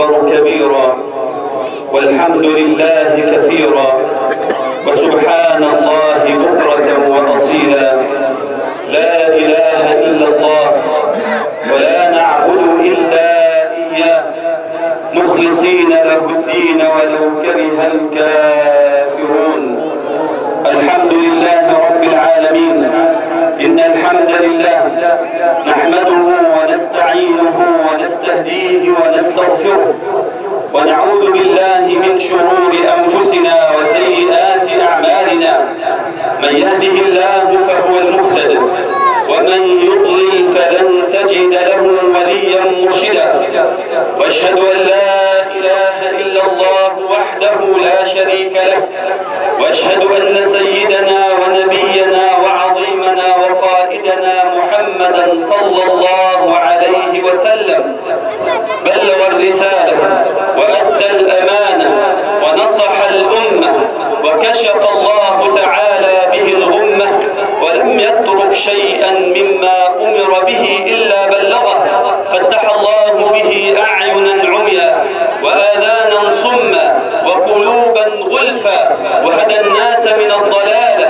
أكبر كبيرا، والحمد لله كثيرا، وسبحان الله بكرة وأصيلا. لا إله إلا الله ولا نعبد إلا إياه مخلصين له الدين ولو كره الكافرون. الحمد لله رب العالمين. إن الحمد لله نحمده ونستعينه ونستهديه ونستغفره، ونعوذ بالله من شرور أنفسنا وسيئات أعمالنا. من يهده الله فهو المهتد، ومن يضلل فلن تجد له وليا مرشدا. واشهد أن لا إله إلا الله وحده لا شريك له، واشهد أن سيدنا ونبينا وعظيمنا وقائدنا محمدا صلى الله عليه وسلم بلغ الرسالة وأدى الأمانة ونصح الأمة، وكشف الله تعالى به الغمة، ولم يترك شيئا مما أمر به إلا بلغه. فتح الله به أعينا عميا وآذانا صما وقلوبا غلفا، وهدى الناس من الضلالة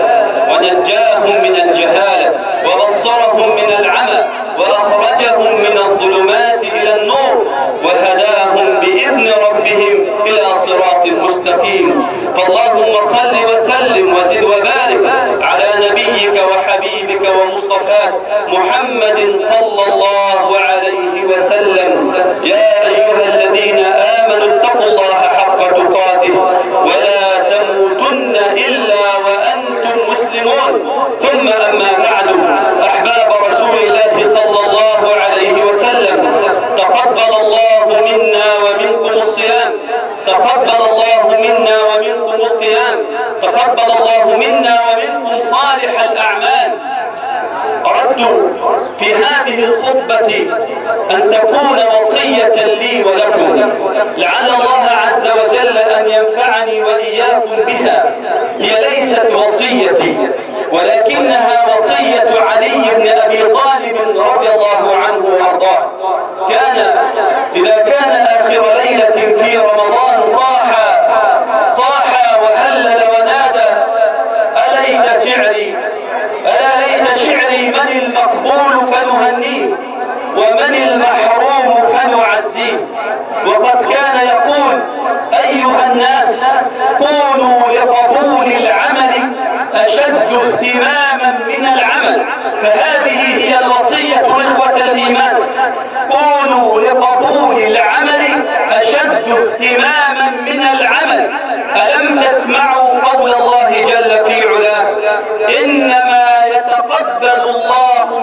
ونجاهم من الجهالة، وبصرهم من العمى، وأخرجهم من الظلمات إلى النور، وهداهم بإذن ربهم إلى صراط مستقيم. فاللهم صل وسلم وزد وبارك على نبيك وحبيبك ومصطفاك محمد صلى الله عليه وسلم. يا أيها الذين آمنوا اتقوا الله حق تقاته ولا تموتن إلا وأنتم مسلمون. ثم أما بعد، أحباب رسول الله صلى الله عليه وسلم، تقبل الله منا ومنكم الصيام، تقبل الله منا ومنكم القيام، تقبل الله منا ومنكم صالح الأعمال. أردت في هذه الخطبة أن تكون وصية لي ولكم، لعل الله عز وجل أن ينفعني وإياكم بها. هي ليست وصيتي، ولكنها وصية علي بن أبي طالب رضي الله عنه وأرضاه. كان إذا كان آخر ليلة في رمضان صاح وهلل ونادى: ألا ليت شعري من المقبول فنهنيه، ومن المحروم فنعزيه. وقد كان يقول: أيها الناس، كونوا لقبول العمل أشد اهتماما من العمل. فهذه هي الوصية إخوة الإيمان، كونوا لقبول العمل أشد اهتماما من العمل. ألم تسمعوا قول الله جل في علاه: إنما يتقبل الله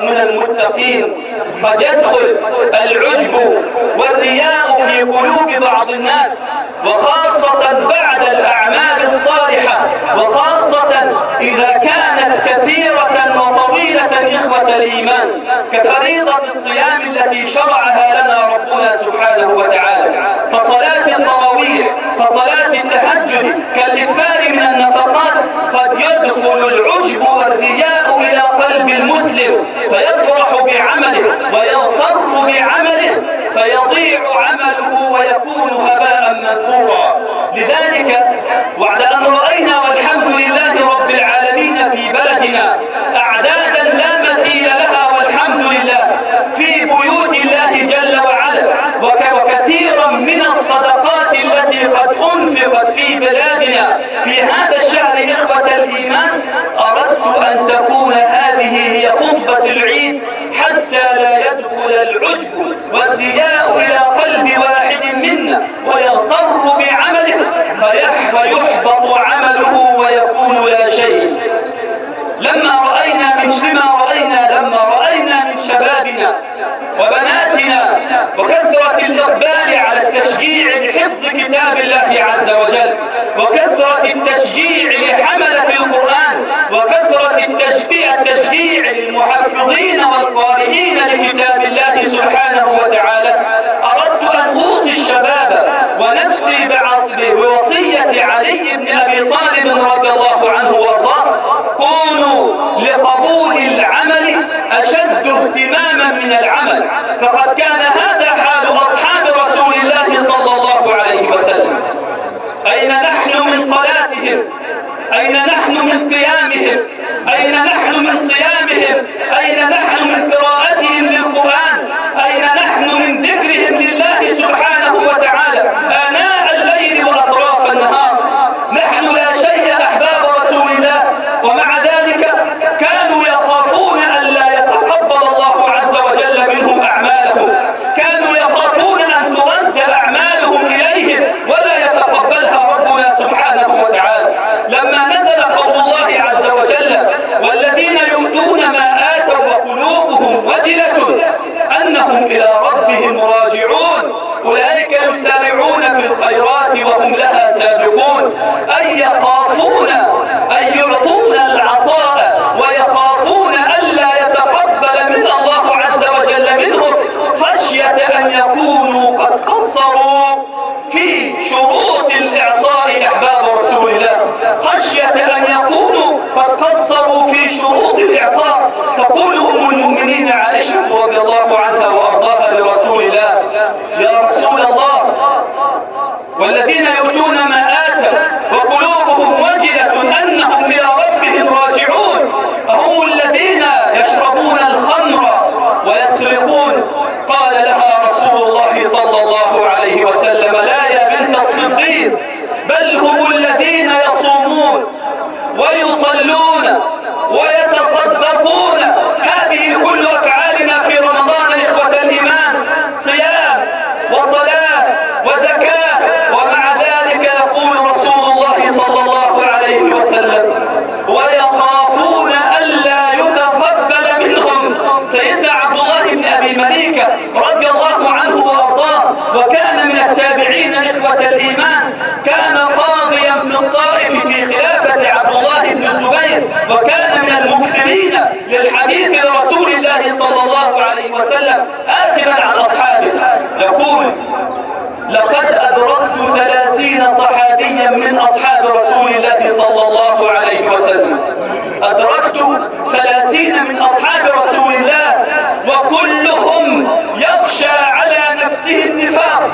من المتقين. قد يدخل العجب والرياء في قلوب بعض الناس، وخاصة بعد الأعمال الصالحة، وخاصة إذا كانت كثيرة وطويلة إخوة الإيمان، كفريضة الصيام التي شرعها لنا ربنا سبحانه وتعالى، كصلاة التراويح، كصلاة التهجد، كالإكثار من النفقات. قد يدخل العجب والرياء إلى قلب المسلم، فيفرح بعمله ويغتر بعمله، فيضيع عمله ويكون هباء منثورا. لذلك بعد أن رأينا والحمد لله رب العالمين في بلدنا أعدادا لا مثيل لها والحمد لله في بيوت الله جل وعلا، وكثيرا من الصدقات التي قد أنفقت في بلادنا في هذا الشهر إخوة الإيمان، أردت أن تكون هذه هي خطبة العيد، حتى لا يدخل العجب والرياء إلى قلب واحد منا ويغتر بعمله فيحبط عمله ويكون لا شيء. لما رأينا من شبابنا وبناتنا وكثرة الإقبال على التشجيع لحفظ كتاب الله عز وجل، وكثرة التشجيع لحملة القرآن، وكثرة التشجيع للمحفظين والقارئين لكتاب الله سبحانه وتعالى، أردت أن أوصي الشباب ونفسي بوصية علي بن أبي طالب رضي الله عنه وارضاه: كونوا لقبول العمل أشد اهتماما من العمل. فقد كان هذا حال أصحاب رسول أولئك يسارعون في الخيرات وهم لها سابقون، أي يخافون أن يعطون العطاء ويخافون ألا يتقبل من الله عز وجل منهم خشية أن يكونوا قد قصروا في شروط الإعطاء أحباب رسول الله، خشية أن يكونوا قد قصروا في شروط الإعطاء. تقول أم المؤمنين عائشة رضي الله عنها وأرضاها لرسول الله: يا رسول الله، والذين يؤتون ما آتوا وقلوبهم وجلة أنهم إلى ربهم راجعون أهم الذين يشربون الخمر ويسرقون؟ قال لها رسول الله صلى الله عليه وسلم: لا يا بنت الصديق، بل هم الذين يصومون ويصلون ويتصدقون. هذه كل أفعالنا في رمضان إخوة الإيمان، صيام وصلاة وزكاة، ومع ذلك يقول رسول الله صلى الله عليه وسلم: ويخافون ألا يتقبل منهم. سيدنا عبد الله بن أبي مليكة رضي الله عنه وأرضاه، وكان من التابعين إخوة الإيمان، كان قاضيا في الطائف في خلافة عبد الله بن الزبير، وكان من المكثرين للحديث لرسول الله صلى الله عليه وسلم آخرا عن أصحابه. يقول: لقد أدركت 30 صحابيا من أصحاب رسول الله صلى الله عليه وسلم. أدركت 30 من أصحاب رسول الله وكلهم يخشى على نفسه النفاق،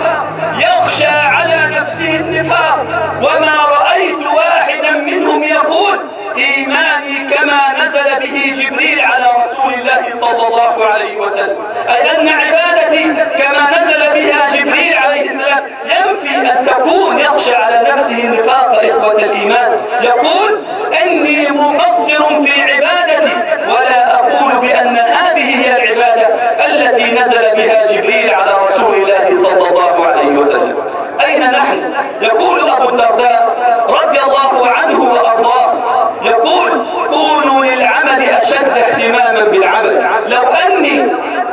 يخشى على نفسه النفاق، وما رأيت واحدا منهم يقول: إيماني كما نزل به جبريل على رسول الله صلى الله عليه وسلم، أي أن عبادتي كما نزل بها جبريل عليه السلام، ينفي أن تكون يخشى على نفسه النفاق. إخوة الإيمان، يقول: إني مقصر في عبادتي، ولا أقول بأن هذه هي العبادة التي نزل بها جبريل على رسول الله صلى الله عليه وسلم. أين نحن؟ يقول أبو الدرداء رضي الله عنه وأرضاه، يقول: كونوا للعمل أشد اهتماما بالعمل. لو أني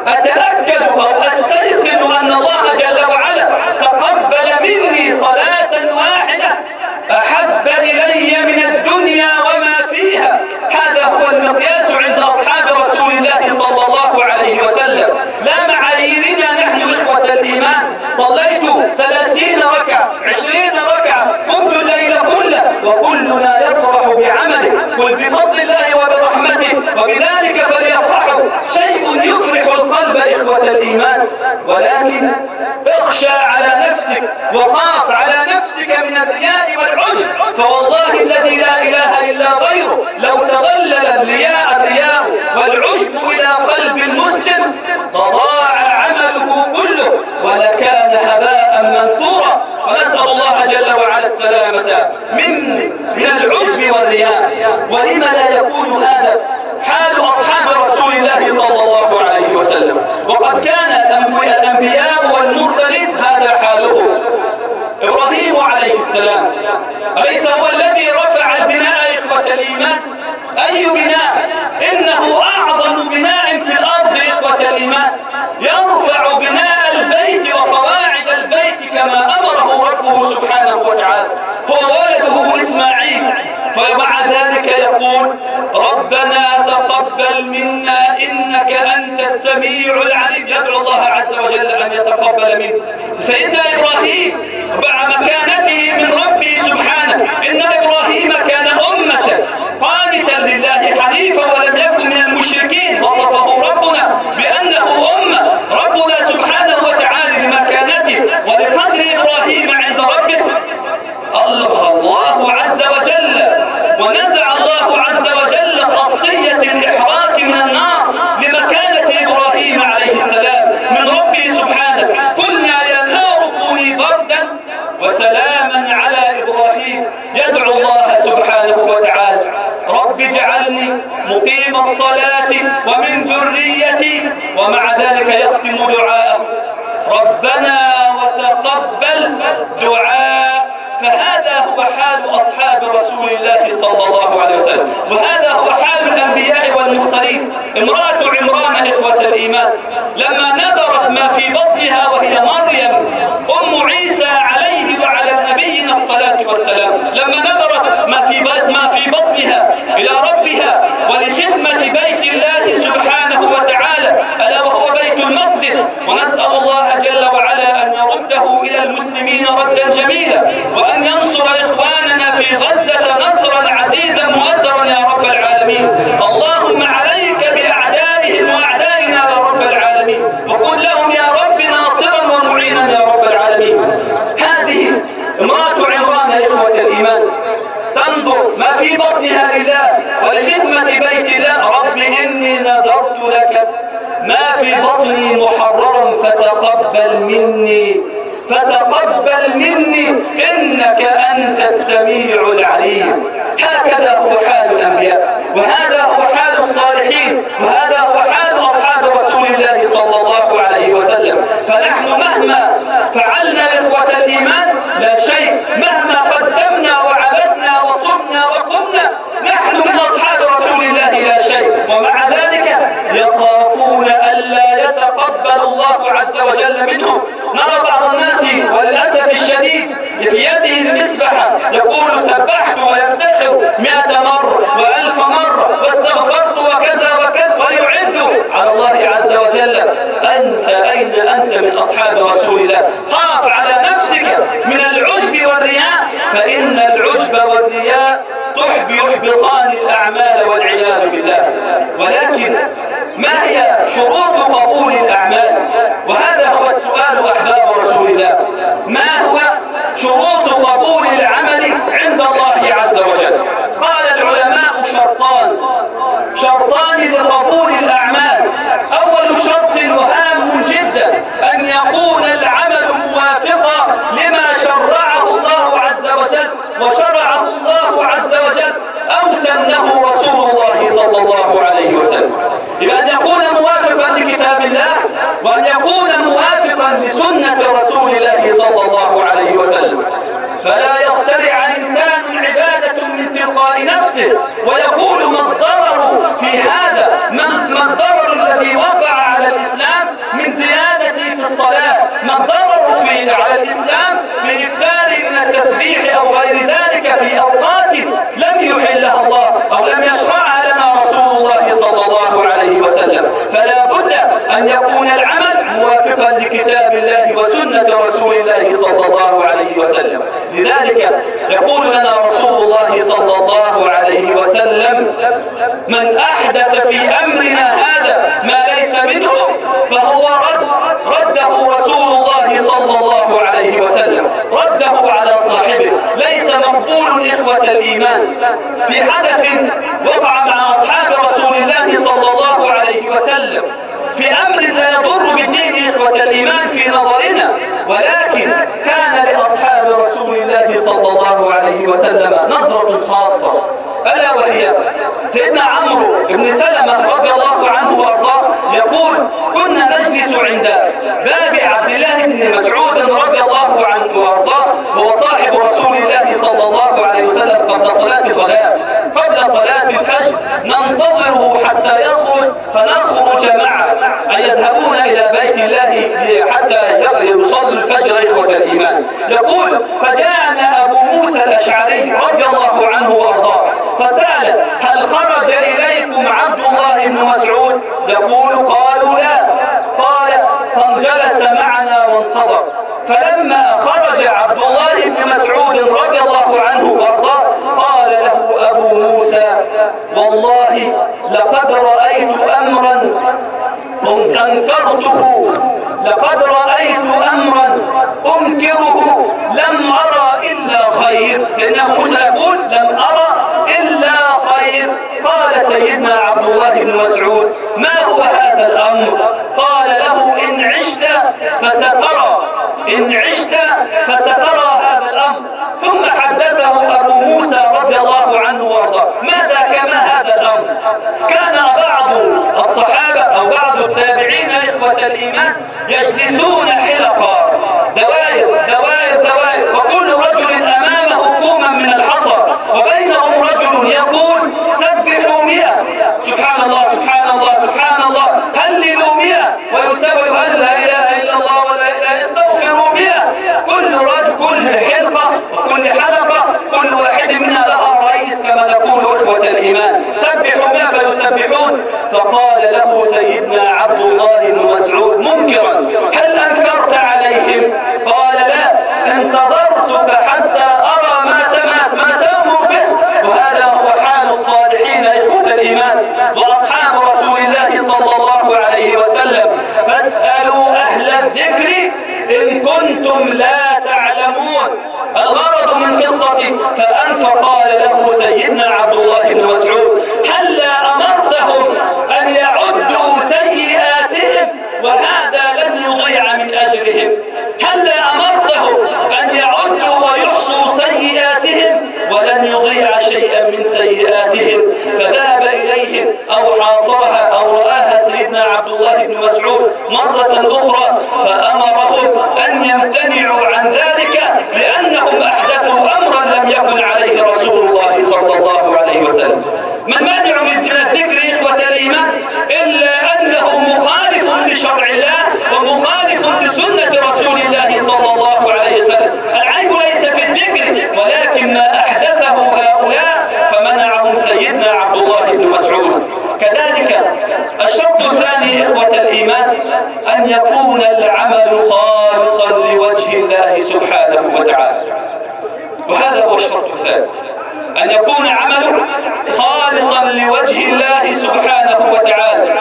أتأكد أو أستيقن أن الله جل وعلا تقبل مني صلاة واحدة أحب إلي من الدنيا وما فيها. هذا هو المقياس عند أصحاب رسول الله صلى الله عليه وسلم، لا معاييرنا نحن إخوة الإيمان. صليت 30 ركعة 20 ركعة، قمت الليل كله، وكلنا يفرح بعمله. قل بفضل الله وبرحمته وبذلك فليفرحوا، شيء يفرح القلب إخوة الإيمان. ولكن اخشى على نفسك وخاف على نفسك من الرياء والعجب، فوالله الذي لا إله إلا غيره لو تظلل الرياء والعجب إلى قلب المسلم تضاع عمله كله ولكان هباء منثورا. فنسأل الله جل وعلا السلامة من العجب والرياء. ولم لا يكون هذا حال أصحاب رسول الله صلى الله عليه وسلم؟ وقد كان الأنبياء والمرسلين هذا حالهم. إبراهيم عليه السلام أليس هو الذي رفع البناء إخوة الإيمان؟ أي بناء؟ إنه أعظم بناء في الأرض إخوة الإيمان، يرفع بناء البيت وقواعد البيت كما أمره ربه سبحانه وتعالى، هو ولده إسماعيل. فمع ذلك يقول: ربنا تقبل منا إنك أنت السميع العليم. يدعو الله عز وجل أن يتقبل منه. سيدنا إبراهيم مع مكانته من ربه سبحانه، إن إبراهيم كان أمة قانتا لله حنيفا ولم يكن من المشركين، وصفه ربنا بأنه أمة. ربنا سبحانه وتعالى بمكانته ولقدر إبراهيم عند ربه الله عز وجل، ونزع الله عز وجل خاصية الإحراق من النار لمكانة إبراهيم عليه السلام من ربه سبحانه. قلنا يا نار كوني بردا وسلاما على إبراهيم. يدعو الله سبحانه وتعالى: رب اجعلني مقيم الصلاة ومن ذريتي. ومع ذلك يختم دعاءه: ربنا وتقبل دعاء. فهذا هو حال أصحاب رسول الله صلى الله عليه وسلم، وهذا هو حال الأنبياء والمرسلين. امرأة عمران إخوة الإيمان لما نذرت ما في بطنها وهي مريم يرده إلى المسلمين ردا جميلا، وأن ينصر إخواننا في غزة نصرا عزيزا مؤزرا يا رب العالمين. اللهم عليك بأعدائهم وأعدائنا يا رب العالمين، وكن لهم يا رب ناصرا ومعينا يا رب العالمين. هذه امرأة عمران إخوة الإيمان تنظر ما في بطنها لله ولخدمة بيت الله. رب إني نذرت لك ما في بطني محررا فتقبل مني إنك أنت السميع العليم. هكذا هو حال الأنبياء، وهذا هو حال الصالحين، وهذا هو حال أصحاب رسول الله صلى الله عليه وسلم. فنحن مهما فعلنا إخوة الإيمان لا شيء، مهما قدمنا وعبدنا وصمنا وقمنا نحن من أصحاب رسول الله لا شيء. ومع ذلك يخافون ألا يتقبل الله عز وجل منهم. نرى بعض الناس وللأسف الشديد في يده المسبحة يقول سبحت ويفتخر 100 مرة و1000 مرة واستغفرت وكذا وكذا، ويعد على الله عز وجل. أنت أين أنت من أصحاب رسول الله؟ خاف على نفسك من العجب والرياء، فإن العجب والرياء يحبطان الأعمال والعياذ بالله. ولكن ما هي شروط قبول الأعمال؟ وهذا هو السؤال أحباب رسول الله. ما هو شروط قبول العمل عند الله عز وجل؟ قال العلماء شرطان لقبول الأعمال. أول شرط هام جدا أن يكون العمل موافقا لما شرعه الله عز وجل وشرعه الله عز وجل أو سنه رسول الله صلى الله عليه وسلم. بأن يكون موافقا لكتاب الله وأن يكون موافقا لسنة رسول الله صلى الله عليه وسلم. فلا يخترع إنسان عبادة من تلقاء نفسه ويقول ما الضرر في هذا، ما الضرر الذي وقع على الإسلام من زيادة في الصلاة، ما الضرر على الإسلام بإكثار من التسبيح أو غير ذلك في أوقات لم يحلها الله أو لم يشرعها لنا رسول الله صلى الله عليه وسلم. فلا بد أن يكون العمل موافقا لكتاب الله وسنة رسول الله صلى الله عليه وسلم. لذلك يقول لنا رسول الله صلى الله عليه وسلم من أحدث في أمرنا هذا ما ليس منه فهو رده رسول الله صلى الله عليه وسلم، رده على صاحبه. ليس مقبول إخوة الإيمان في حدث وقع مع أصحاب رسول الله صلى الله عليه وسلم في أمر لا يضر بالدين إخوة الإيمان في نظرنا، ولكن كان لأصحاب رسول الله صلى الله عليه وسلم نظرة خاصة، ألا وهي سيدنا عمرو بن سلمة رضي الله عنه وارضاه يقول كنا نجلس عند باب عبد الله بن مسعود رضي الله عنه وارضاه، وهو صاحب رسول الله صلى الله عليه وسلم قبل صلاة الغداء، قبل صلاة الفجر ننتظره حتى يخرج فنخرج معه، أي يذهبون إلى بيت الله حتى يصلوا الفجر إخوة الإيمان. يقول فجاءنا أبو موسى الأشعري رضي الله عنه وارضاه فسأل هل خرج إليكم عبد الله بن مسعود؟ يقول قالوا لا. قال فانجلس معنا وانتظر، فلما خرج عبد الله بن مسعود رضي الله عنه وارضاه قال له أبو موسى والله لقد رأيت أمرا أنكرته، لقد رأيت أمرا أنكره لم أرى إلا خير. سيدنا موسى يقول لم أرى إلا خير. قال سيدنا عبد الله بن مسعود ما هو هذا الأمر؟ قال له إن عشت فسترى هذا الأمر. ثم حدثه أبو موسى رضي الله عنه وارضاه ماذا كما هذا الأمر. كان بعض الصحابة أو بعض التابعين إخوة الإيمان يجلسون حلقا دوائر وكل رجل أمامه كوما من الحصى وبينهم رجل يقول سبحوا 100، سبحان الله سبحان الله سبحان الله، هللوا 100 ويسبح هل لا إله إلا الله ولا إله استغفروا 100. كل حلقة وكل حلقة كل واحد منها لها رئيس كما نقول إخوة الإيمان، سبحوا 100 فيسبحون. فقال له سيدنا عبد الله بن مسعود منكرا هل أنكرت عليهم؟ قال إن كنتم لا تعلمون. الغرض من قصة فقال له سيدنا عبد الله بن مسعود: هلا أمرتهم أن يعدوا سيئاتهم وهذا لن يضيع من أجرهم؟ هلا أمرتهم أن يعدوا ويحصوا سيئاتهم ولن يضيع شيئا من سيئاتهم؟ فذهب إليهم أو حاصرها أو رآها سيدنا عبد الله بن مسعود مرة أخرى، فأمرهم أن يمتنعوا عن ذلك لأنهم أحدثوا أمرا لم يكن عليه رسول الله صلى الله عليه وسلم. ما المانع من الذكر إخوة الإيمان إلا أنه مخالف لشرع الله ومخالف لسنة رسول الله صلى الله عليه وسلم. العيب ليس في الذكر ولكن ما أحدثه هؤلاء فمنعهم سيدنا عبد الله بن مسعود. كذلك الشرط الثاني إخوة الإيمان أن يكون العمل خالصا لوجه الله سبحانه وتعالى، وهذا هو الشرط الثاني، أن يكون عمله خالصا لوجه الله سبحانه وتعالى.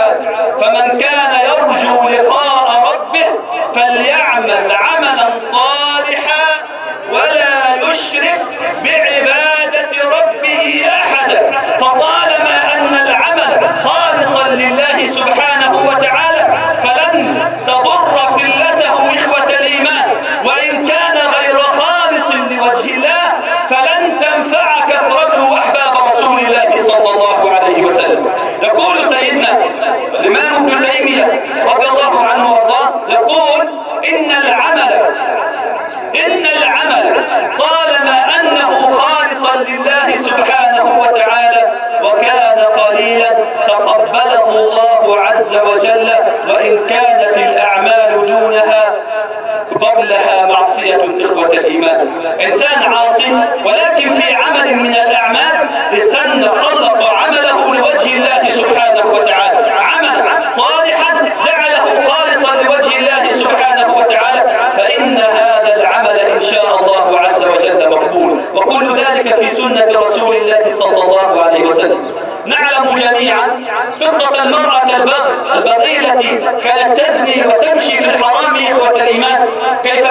فمن كان يرجو لقاء ربه فليعمل عملا صالحا ولا يشرك بعبادة ربه أحدا. فطالما أن العمل خالصا لله سبحانه وتعالى فلن تضر قلته إخوة الإيمان، وإن كان غير خالص لوجه الله فلن تنفع كثرته أحباب رسول الله صلى الله عليه وسلم. يقول سيدنا الإمام ابن تيمية رضي الله عنه وارضاه، يقول إن العمل طالما أنه خالصا لله سبحانه وتعالى وكان قليلا تقبله الله عز وجل، وإن كانت الأعمال دونها قبلها معصية إخوة الإيمان. إنسان عاصي ولكن في عمل من الأعمال إنسان خلص عمله لوجه الله سبحانه وتعالى، عمل صالحا جعله خالصا لوجه الله سبحانه وتعالى، فإن هذا العمل إن شاء الله عز وجل مقبول. وكل ذلك في سنة رسول الله صلى الله عليه وسلم. نعلم جميعا قصة المرأة البغي التي كانت تزني وتمشي في الحرام إخوة الإيمان، كيف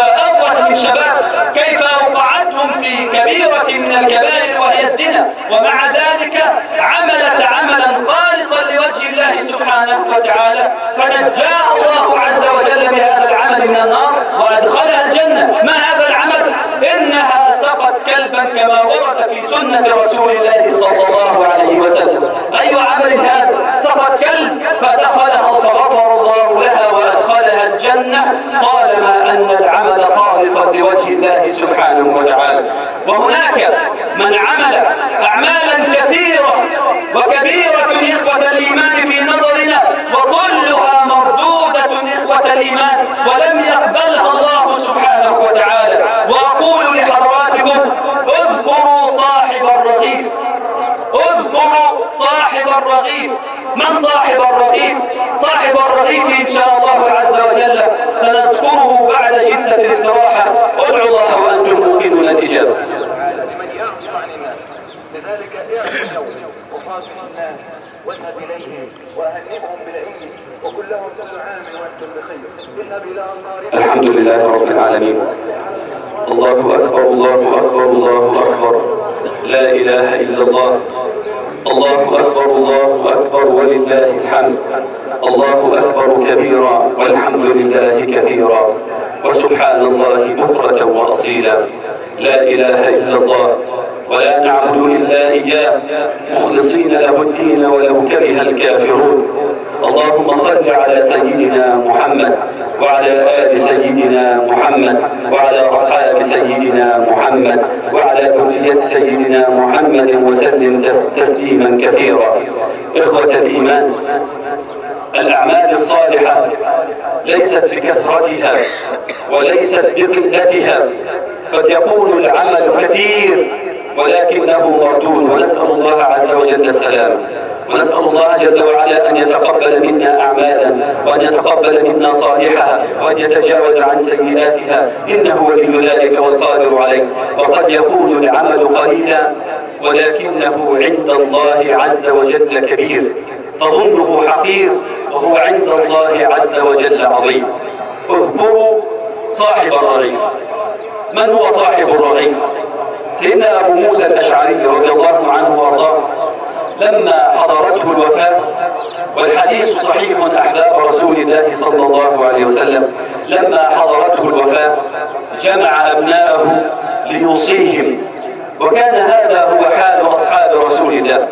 أغوت من شباب، كيف أوقعتهم في كبيرة من الكبائر وهي الزنا، ومع ذلك عملت عملا خالصا لوجه الله سبحانه وتعالى فنجاها الله عز وجل بهذا العمل من النار وأدخلها الجنة. ما هذا العمل؟ إنها سقت كلبا كما ورد في سنة رسول الله صلى الله عليه وسلم. أي عمل هذا؟ سقت كلب فغفر الله لها وأدخلها الجنة طالما أن العمل خالصا لوجه الله سبحانه وتعالى. وهناك من عمل أعمالا كثيرة وكبيرة إخوة الإيمان في نظرنا وكلها مردودة إخوة الإيمان ولم يقبلها الله سبحانه وتعالى. وأقول لحضراتكم اذكروا صاحب الرغيف، اذكروا صاحب الرغيف. من صاحب الرغيف؟ صاحب الرغيف إن شاء الله عز وجل سنذكره بعد جلسة الاستراحة. ادعوا الله وأنتم موقنون الإجابة. لذلك اعلموا وقاتلوا الناس واذهب اليهم واهنئهم بالعلم وقل لهم كل عام وانتم بخير. اذهب الى انصار. الحمد لله رب العالمين. الله أكبر الله أكبر الله أكبر، لا إله إلا الله. الله أكبر الله أكبر ولله الحمد. الله أكبر كبيرا والحمد لله كثيرا وسبحان الله بكرة وأصيلا. لا إله إلا الله ولا نعبد إلا إياه مخلصين له الدين ولو كره الكافرون. اللهم صل على سيدنا محمد وعلى آل سيدنا محمد وعلى أصحاب سيدنا محمد وعلى ذرية سيدنا محمد وسلم تسليما كثيرا. إخوة الإيمان، الأعمال الصالحة ليست بكثرتها وليست بقلتها، قد يكون العمل كثير ولكنه مردود، ونسأل الله عز وجل السلام، ونسأل الله جل وعلا أن يتقبل منا أعمالا وأن يتقبل منا صالحها وأن يتجاوز عن سيئاتها، إنه ولي ذلك والقادر عليه. وقد يكون العمل قليلا ولكنه عند الله عز وجل كبير، تظنه حقير وهو عند الله عز وجل عظيم. اذكروا صاحب الرغيف. من هو صاحب الرغيف؟ سيدنا أبو موسى الأشعري رضي الله عنه وارضاه لما حضرته الوفاة، والحديث صحيح أحباب رسول الله صلى الله عليه وسلم، لما حضرته الوفاة جمع أبناءه ليوصيهم، وكان هذا هو حال أصحاب رسول الله،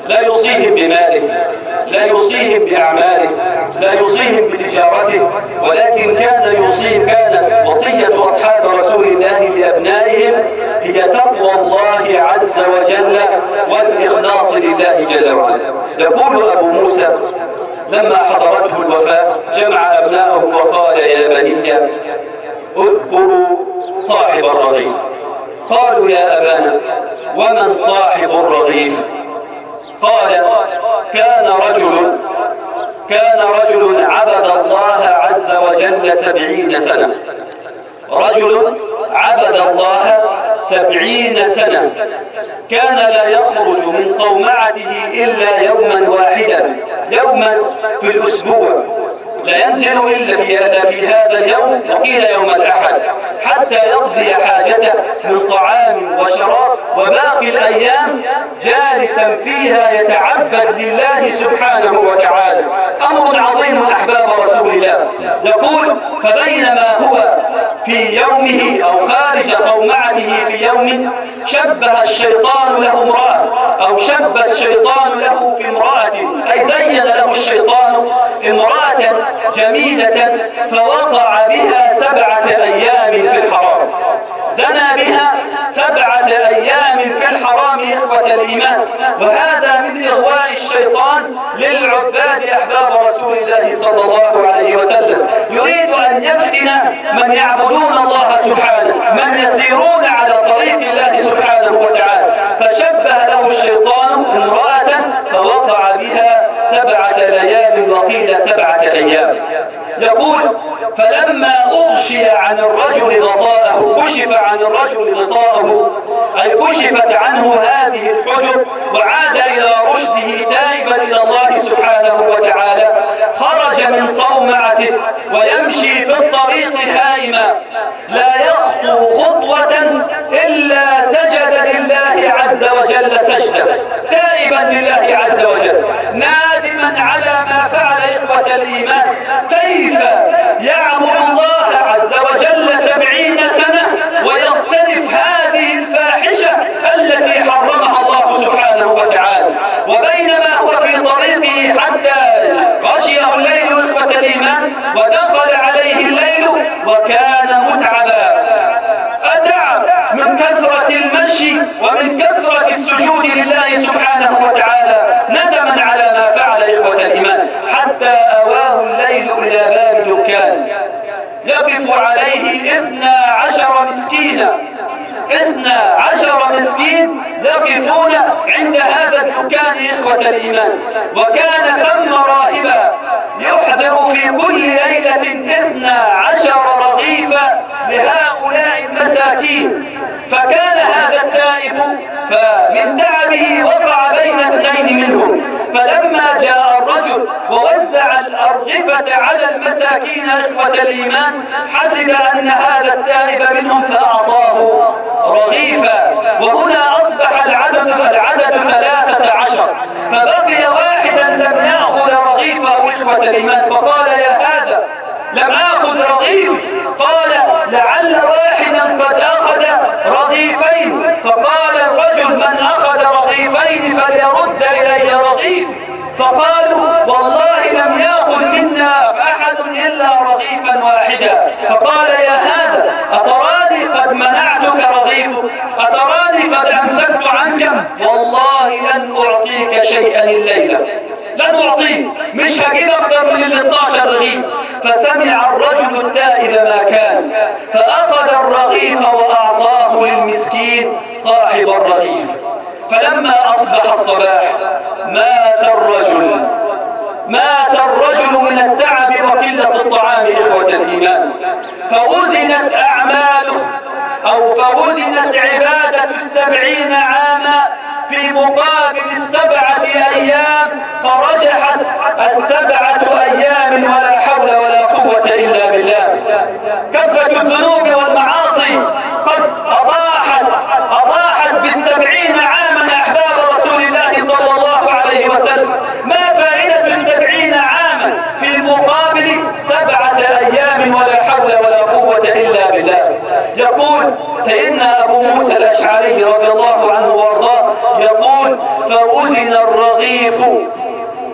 لا يوصيهم بماله، لا يوصيهم بأعماله، لا يوصيهم بتجارته، ولكن كانت وصية أصحاب رسول الله لأبنائهم هي تقوى الله عز وجل والإخلاص لله جل وعلا. يقول أبو موسى لما حضرته الوفاة جمع أبناءه وقال: يا بني اذكروا صاحب الرغيف. قالوا: يا أبانا ومن صاحب الرغيف؟ قال: كان رجل عبد الله عز وجل 70 سنة. رجل عبد الله 70 سنة، كان لا يخرج من صومعته إلا يوما واحدا، يوما في الأسبوع، لا ينزل إلا في هذا اليوم، وقيل يوم الأحد، حتى يقضي حاجته من طعام وشراب، وباقي الأيام جالسا فيها يتعبد لله سبحانه وتعالى. أمر عظيم أحباب رسول الله. يقول: فبينما هو في يومه أو خارج صومعته في يوم شبه الشيطان له امرأة، أو شبه الشيطان له في امرأة، أي زين له الشيطان امرأة جميلة فوقع بها 7 أيام في الحرام. زنى بها 7 أيام في الحرام إخوة الإيمان، وهذا من إغواء الشيطان للعباد أحباب رسول الله صلى الله عليه وسلم. يريد أن يفتن من يعبدون الله سبحانه، من يسيرون على طريق الله سبحانه وتعالى، فشبه له الشيطان امرأة فوقع بها 7 ليال، وقيل 7 أيام. يقول: فلما أغشي عن الرجل غطاءه، كشف عن الرجل غطاءه، أي كشفت عنه هذه الحجب، وعاد إلى رشده تائبا إلى الله سبحانه وتعالى، خرج من صومعته ويمشي في الطريق هائما، لا يخطو خطوة إلا سجد لله عز وجل سجدة، تائبا لله عز وجل، نادما على ما فعل إخوة الإيمان. كيف يعبد الله عز وجل 70 سنة ويغترف هذه الفاحشة التي حرمها الله سبحانه وتعالى؟ وبينما هو في طريقه حتى غشيه الليل إخوة الإيمان، ودخل عليه الليل وكان متعبا، أتعب من كثرة المشي ومن كثرة السجود لله سبحانه وتعالى، ندما على ما فعل إخوة الإيمان، حتى أواه الليل إلى باب دكان يقف عليه 12 مسكينا، 12 مسكين يقفون عند هذا الدكان إخوة الإيمان. وكان ثم راهبا يحضر في كل ليلة 12 رغيفا لهؤلاء المساكين. فكان هذا التائب فمن تعبه وقع بين 2 منهم، فلما جاء الرجل ووزع الأرغفة على المساكين إخوة الإيمان حسب أن هذا التائب منهم فأعطاه رغيفا، وهنا أصبح العدد 13، فبقي واحدا لم يأخذ رغيفه إخوة الإيمان، فقال: يا هذا لم آخذ رغيف. قال: لعل واحدا قد أخذ رغيفين. فقال الرجل: من أخذ رغيفين فليرد إلي رغيف. فقالوا: والله لم يأخذ منا أحد إلا رغيفا واحدا. فقال: يا هذا أتراني قد منعتك رغيفك؟ أتراني قد أمسكت عنك؟ والله لن أعطيك شيئا الليلة، لن أعطيك، مش هجيب أكثر من 12 رغيف. فسمع الرجل التائب ما كان، فأخذ الرغيف وأعطاه للمسكين صاحب الرغيف. فلما أصبح الصباح مات الرجل من التعب وقلة الطعام إخوة الإيمان. فوزنت أعماله أو فوزنت عبادة 70 عاما في مقابل 7 أيام، فرجحت 7 أيام ولا حول ولا قوة قوة إلا بالله. كفة الذنوب والمعاصي قد أضاحت ب70 عاما أحباب رسول الله صلى الله عليه وسلم. ما فائدة 70 عاما في مقابل 7 أيام ولا حول ولا قوة إلا بالله؟ يقول سيدنا أبو موسى الأشعري رضي الله عنه وارضاه، يقول فوزن الرغيف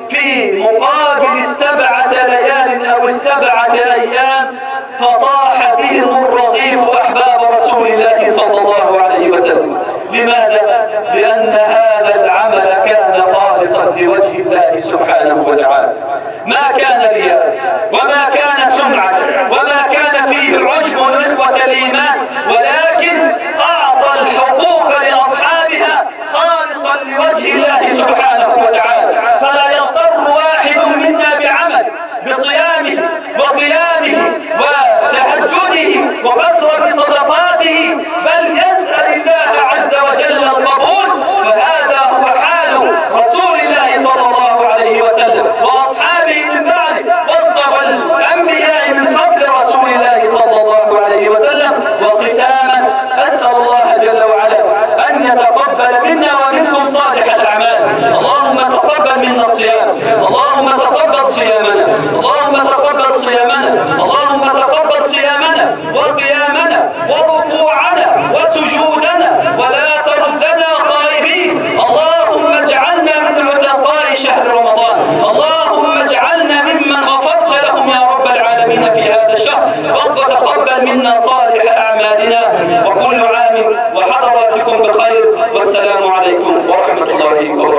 في مقابل 7 ليال أو 7 أيام فطاح بهم الرغيف أحباب رسول الله صلى الله عليه وسلم. لماذا؟ لأن هذا العمل كان خالصا لوجه الله سبحانه وتعالى، ما كان رياء وما كان سمعة وما كان فيه العجب إخوة الإيمان، ولكن أعطى الحقوق لأصحابها خالصا لوجه الله سبحانه وتعالى. فلا يغتر واحد منا بعمل بصيامه وقيامه وتهجده وكثرة صدقاته، بل يسأل الله عز وجل القبول. فهذا هو حال رسول الله صلى الله عليه وسلم وأصحابه من بعده والأنبياء من قبل رسول الله صلى الله عليه وسلم. وختاما أسأل الله جل وعلا أن يتقبل منا ومنكم صالح الأعمال. اللهم تقبل منا الصيام، اللهم تقبل صيامنا، اللهم تقبل صيامنا، اللهم تقبل صيامنا وقيامنا وركوعنا وسجودنا، ولا تردنا خائبين. اللهم اجعلنا من عتقاء شهر رمضان، اللهم اجعلنا ممن غفرت لهم يا رب العالمين في هذا الشهر، وتقبل منا صالح أعمالنا. وكل عام وحضراتكم بخير، والسلام عليكم ورحمة الله وبركاته.